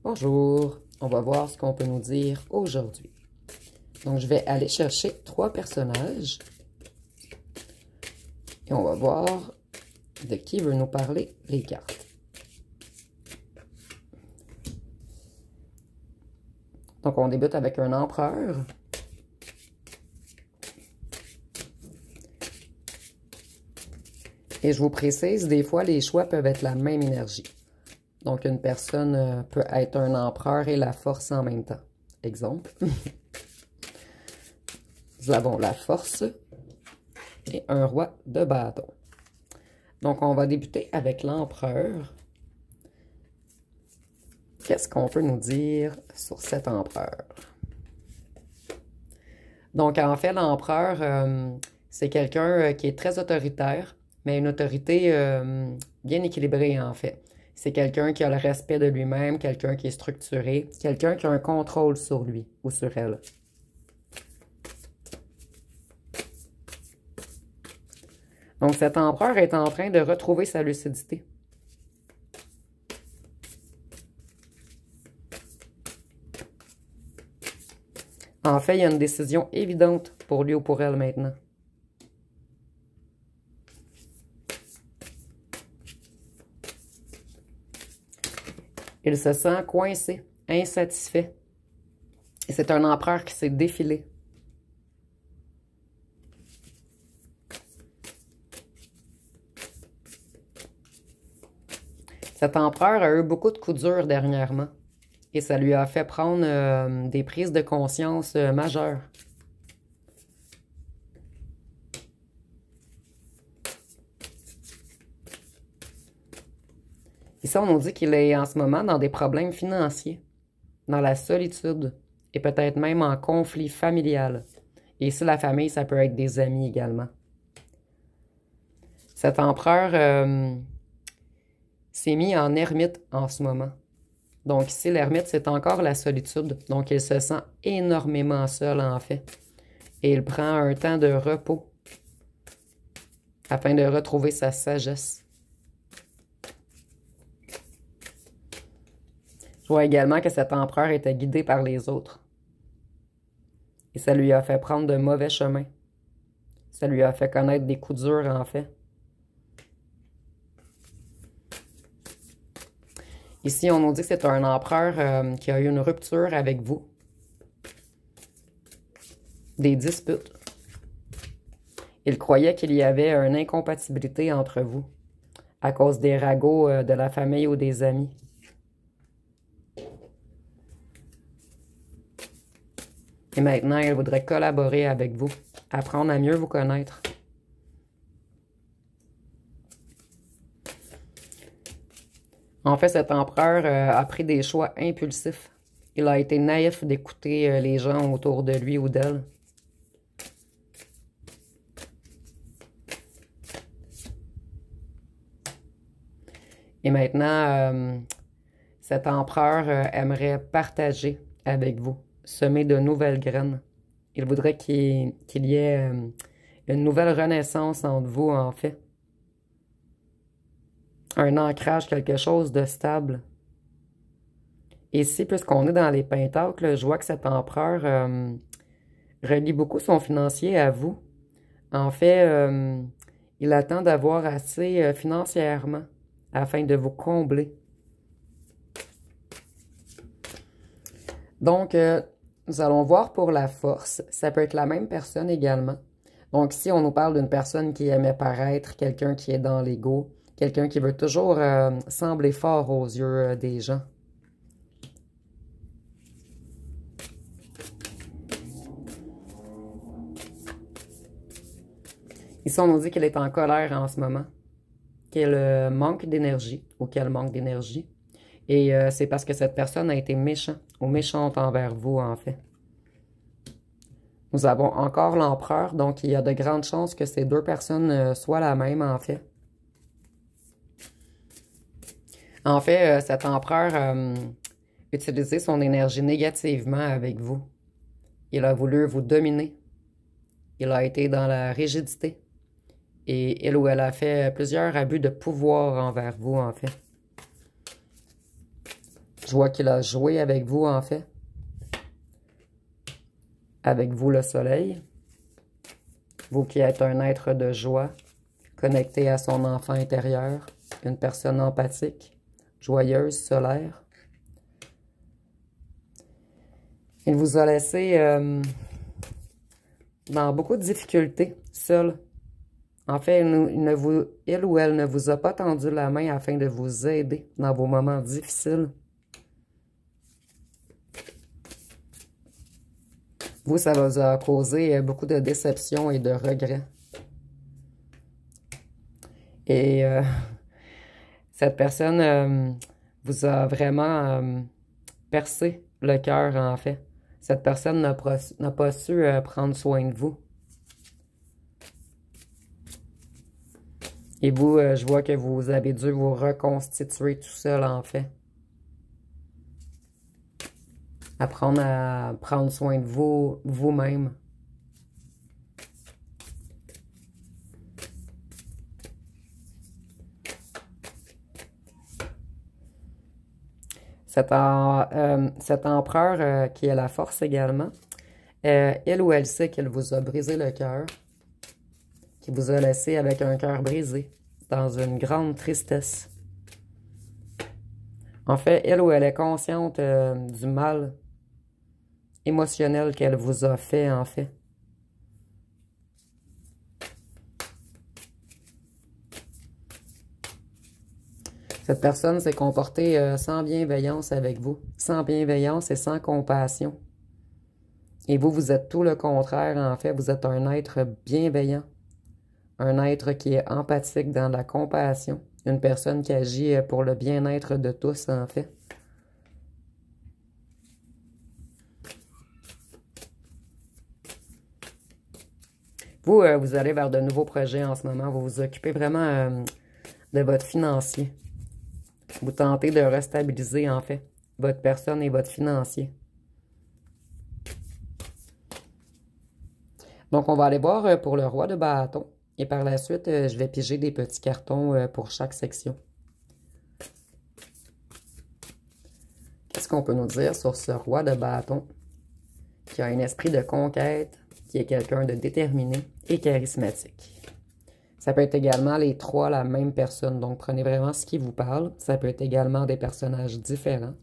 Bonjour, on va voir ce qu'on peut nous dire aujourd'hui. Donc, je vais aller chercher 3 personnages et on va voir de qui veut nous parler les cartes. Donc, on débute avec un empereur. Et je vous précise, des fois, les choix peuvent être la même énergie. Donc, une personne peut être un empereur et la force en même temps. Exemple. Nous avons la force et un roi de bâton. Donc, on va débuter avec l'empereur. Qu'est-ce qu'on peut nous dire sur cet empereur? Donc, en fait, l'empereur, c'est quelqu'un qui est très autoritaire, mais une autorité bien équilibrée, en fait. C'est quelqu'un qui a le respect de lui-même, quelqu'un qui est structuré, quelqu'un qui a un contrôle sur lui ou sur elle. Donc, cet empereur est en train de retrouver sa lucidité. En fait, il y a une décision évidente pour lui ou pour elle maintenant. Il se sent coincé, insatisfait. Et c'est un empereur qui s'est défilé. Cet empereur a eu beaucoup de coups durs dernièrement. Et ça lui a fait prendre des prises de conscience majeures. Ici, on nous dit qu'il est en ce moment dans des problèmes financiers, dans la solitude et peut-être même en conflit familial. Et ici, la famille, ça peut être des amis également. Cet empereur s'est mis en ermite en ce moment. Donc ici, l'ermite, c'est encore la solitude. Donc, il se sent énormément seul, en fait. Et il prend un temps de repos afin de retrouver sa sagesse. Je vois également que cet empereur était guidé par les autres. Et ça lui a fait prendre de mauvais chemins. Ça lui a fait connaître des coups durs, en fait. Ici, on nous dit que c'est un empereur qui a eu une rupture avec vous. Des disputes. Il croyait qu'il y avait une incompatibilité entre vous à cause des ragots de la famille ou des amis. Et maintenant, il voudrait collaborer avec vous, apprendre à mieux vous connaître. En fait, cet empereur a pris des choix impulsifs. Il a été naïf d'écouter les gens autour de lui ou d'elle. Et maintenant, cet empereur aimerait partager avec vous, semer de nouvelles graines. Il voudrait qu'il y ait une nouvelle renaissance entre vous, en fait. Un ancrage, quelque chose de stable. Et ici, puisqu'on est dans les pentacles, je vois que cet empereur relie beaucoup son financier à vous. En fait, il attend d'avoir assez financièrement afin de vous combler. Donc, nous allons voir pour la force. Ça peut être la même personne également. Donc, ici, on nous parle d'une personne qui aimait paraître, quelqu'un qui est dans l'ego, quelqu'un qui veut toujours sembler fort aux yeux des gens. Ici, on nous dit qu'elle est en colère en ce moment, qu'elle manque d'énergie ou qu'elle manque d'énergie. Et c'est parce que cette personne a été méchante ou méchante envers vous, en fait. Nous avons encore l'empereur, donc il y a de grandes chances que ces 2 personnes soient la même, en fait. En fait, cet empereur utilisait son énergie négativement avec vous. Il a voulu vous dominer. Il a été dans la rigidité. Et il ou elle a fait plusieurs abus de pouvoir envers vous, en fait. Je vois qu'il a joué avec vous, en fait. Avec vous, le soleil. Vous qui êtes un être de joie, connecté à son enfant intérieur, une personne empathique, joyeuse, solaire. Il vous a laissé dans beaucoup de difficultés, seul. En fait, il ou elle ne vous a pas tendu la main afin de vous aider dans vos moments difficiles. Vous, ça vous a causé beaucoup de déception et de regrets. Et cette personne vous a vraiment percé le cœur, en fait. Cette personne n'a pas su prendre soin de vous. Et vous, je vois que vous avez dû vous reconstituer tout seul, en fait. Apprendre à prendre soin de vous, vous-même. Cet empereur qui est la force également, il ou elle sait qu'elle vous a brisé le cœur, qui vous a laissé avec un cœur brisé, dans une grande tristesse. En fait, elle ou elle est consciente du mal émotionnel qu'elle vous a fait, en fait. Cette personne s'est comportée sans bienveillance avec vous, sans bienveillance et sans compassion. Et vous, vous êtes tout le contraire, en fait. Vous êtes un être bienveillant, un être qui est empathique dans la compassion, une personne qui agit pour le bien-être de tous, en fait. Vous, vous allez vers de nouveaux projets en ce moment. Vous vous occupez vraiment de votre financier. Vous tentez de restabiliser, en fait, votre personne et votre financier. Donc, on va aller voir pour le roi de bâton. Et par la suite, je vais piger des petits cartons pour chaque section. Qu'est-ce qu'on peut nous dire sur ce roi de bâton qui a un esprit de conquête, qui est quelqu'un de déterminé et charismatique? Ça peut être également les trois la même personne, donc prenez vraiment ce qui vous parle. Ça peut être également des personnages différents.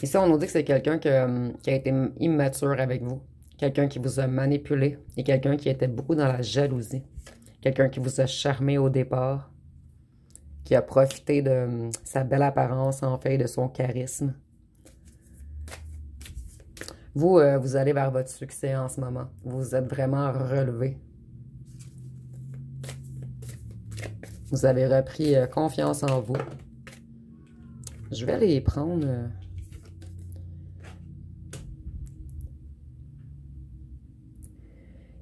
Ici, on nous dit que c'est quelqu'un qui a été immature avec vous, quelqu'un qui vous a manipulé et quelqu'un qui était beaucoup dans la jalousie, quelqu'un qui vous a charmé au départ, qui a profité de sa belle apparence, en fait, de son charisme. Vous, vous allez vers votre succès en ce moment. Vous êtes vraiment relevé. Vous avez repris confiance en vous. Je vais les prendre.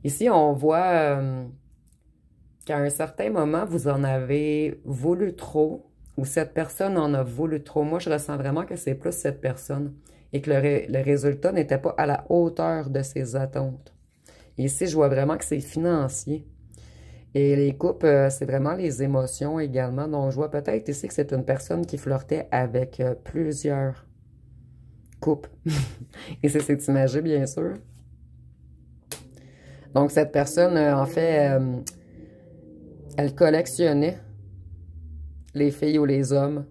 Ici, on voit qu'à un certain moment, vous en avez voulu trop, ou cette personne en a voulu trop. Moi, je ressens vraiment que c'est plus cette personne et que le résultat n'était pas à la hauteur de ses attentes. Et ici, je vois vraiment que c'est financier. Et les coupes, c'est vraiment les émotions également. Donc, je vois peut-être ici que c'est une personne qui flirtait avec plusieurs coupes. Et c'est cette image, bien sûr. Donc, cette personne, en fait, elle collectionnait les filles ou les hommes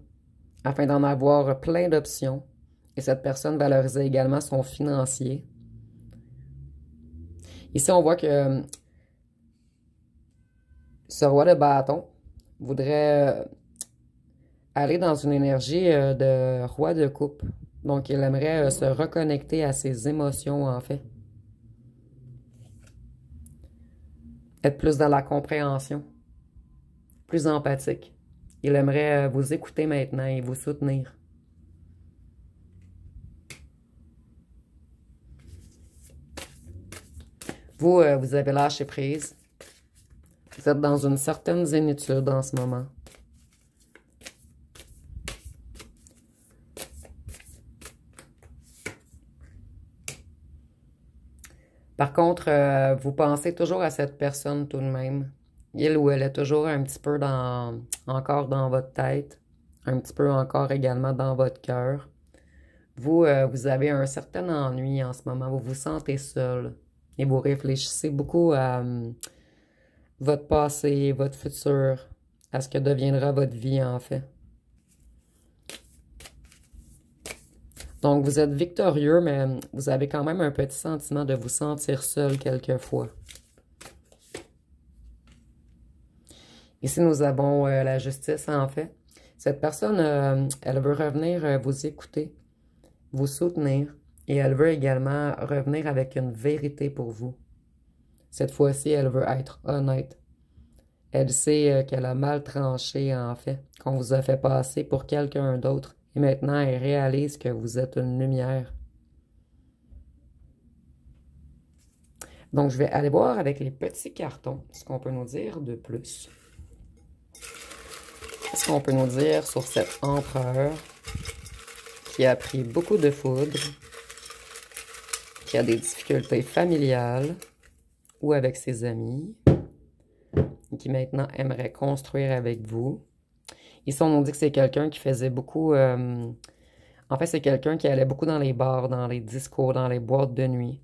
afin d'en avoir plein d'options. Et cette personne valorisait également son financier. Ici, on voit que ce roi de bâton voudrait aller dans une énergie de roi de coupe. Donc, il aimerait se reconnecter à ses émotions, en fait. Être plus dans la compréhension, plus empathique. Il aimerait vous écouter maintenant et vous soutenir. Vous, vous avez lâché prise. Vous êtes dans une certaine zénitude en ce moment. Par contre, vous pensez toujours à cette personne tout de même. Il ou elle est toujours un petit peu encore dans votre tête. un petit peu encore également dans votre cœur. Vous, vous avez un certain ennui en ce moment, vous vous sentez seul et vous réfléchissez beaucoup à votre passé, votre futur, à ce que deviendra votre vie en fait. Donc vous êtes victorieux, mais vous avez quand même un petit sentiment de vous sentir seul quelquefois. Ici, nous avons la justice en fait. Cette personne, elle veut revenir vous écouter, vous soutenir, et elle veut également revenir avec une vérité pour vous. Cette fois-ci, elle veut être honnête. Elle sait qu'elle a mal tranché, en fait, qu'on vous a fait passer pour quelqu'un d'autre. Et maintenant, elle réalise que vous êtes une lumière. Donc, je vais aller voir avec les petits cartons ce qu'on peut nous dire de plus. Qu'est-ce qu'on peut nous dire sur cet empereur qui a pris beaucoup de foudre, qui a des difficultés familiales ou avec ses amis, et qui maintenant aimerait construire avec vous. Ici, on nous dit que c'est quelqu'un qui faisait beaucoup... en fait, c'est quelqu'un qui allait beaucoup dans les bars, dans les discours, dans les boîtes de nuit.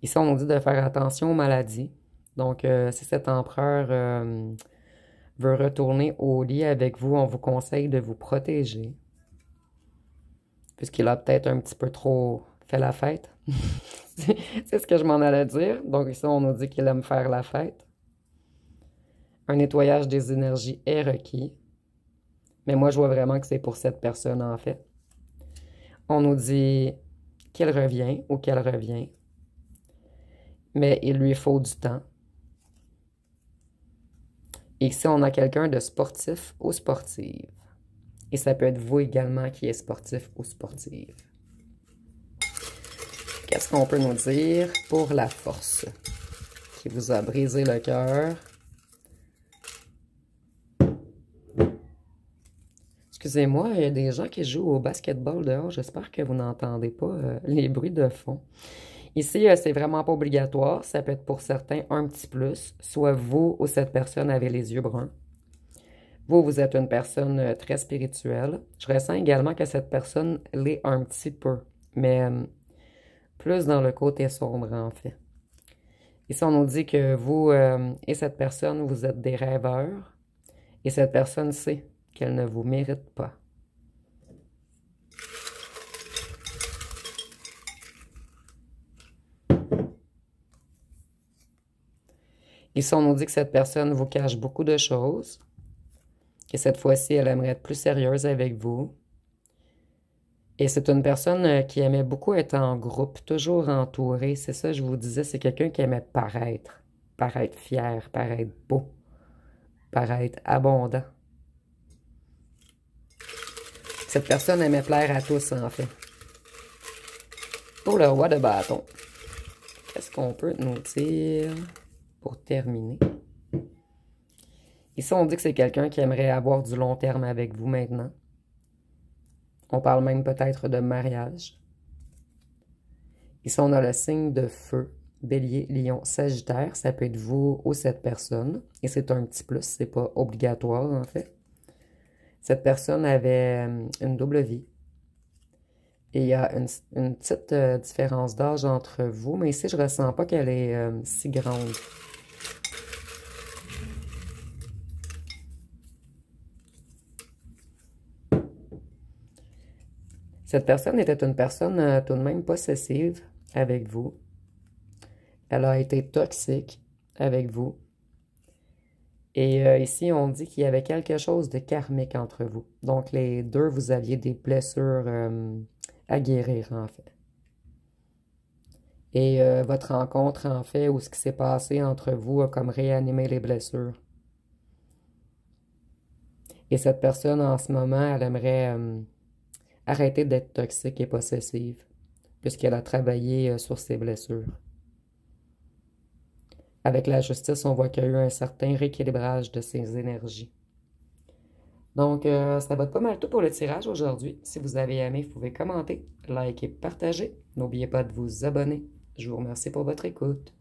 Ici, on nous dit de faire attention aux maladies. Donc, si cet empereur veut retourner au lit avec vous, on vous conseille de vous protéger. Puisqu'il a peut-être un petit peu trop fait la fête. C'est ce que je m'en allais dire. Donc ici, on nous dit qu'il aime faire la fête. Un nettoyage des énergies est requis. Mais moi, je vois vraiment que c'est pour cette personne, en fait. On nous dit qu'il revient ou qu'elle revient. Mais il lui faut du temps. Ici, on a quelqu'un de sportif ou sportive. Et ça peut être vous également qui êtes sportif ou sportive. Qu'est-ce qu'on peut nous dire pour la force qui vous a brisé le cœur? Excusez-moi, il y a des gens qui jouent au basketball dehors. J'espère que vous n'entendez pas les bruits de fond. Ici, c'est vraiment pas obligatoire. Ça peut être pour certains un petit plus. Soit vous ou cette personne avez les yeux bruns. Vous, vous êtes une personne très spirituelle. Je ressens également que cette personne l'est un petit peu. Mais plus dans le côté sombre, en fait. Ici, on nous dit que vous et cette personne, vous êtes des rêveurs. Et cette personne sait qu'elle ne vous mérite pas. Ici, on nous dit que cette personne vous cache beaucoup de choses. Que cette fois-ci, elle aimerait être plus sérieuse avec vous. Et c'est une personne qui aimait beaucoup être en groupe, toujours entourée. C'est ça, je vous disais, c'est quelqu'un qui aimait paraître. Paraître fier, paraître beau, paraître abondant. Cette personne aimait plaire à tous, en fait. Pour le roi de bâton, qu'est-ce qu'on peut nous dire pour terminer? Ici, on dit que c'est quelqu'un qui aimerait avoir du long terme avec vous maintenant. On parle même peut-être de mariage. Ici, on a le signe de feu, bélier, lion, sagittaire. Ça peut être vous ou cette personne. Et c'est un petit plus, c'est pas obligatoire en fait. Cette personne avait une double vie. Et il y a une petite différence d'âge entre vous. Mais ici, je ne ressens pas qu'elle est si grande. Cette personne était une personne tout de même possessive avec vous. Elle a été toxique avec vous. Et ici, on dit qu'il y avait quelque chose de karmique entre vous. Donc, les deux, vous aviez des blessures à guérir, en fait. Et votre rencontre, en fait, ou ce qui s'est passé entre vous a comme réanimé les blessures. Et cette personne, en ce moment, elle aimerait arrêter d'être toxique et possessive, puisqu'elle a travaillé sur ses blessures. Avec la justice, on voit qu'il y a eu un certain rééquilibrage de ses énergies. Donc, ça va être pas mal tout pour le tirage aujourd'hui. Si vous avez aimé, vous pouvez commenter, liker, partager. N'oubliez pas de vous abonner. Je vous remercie pour votre écoute.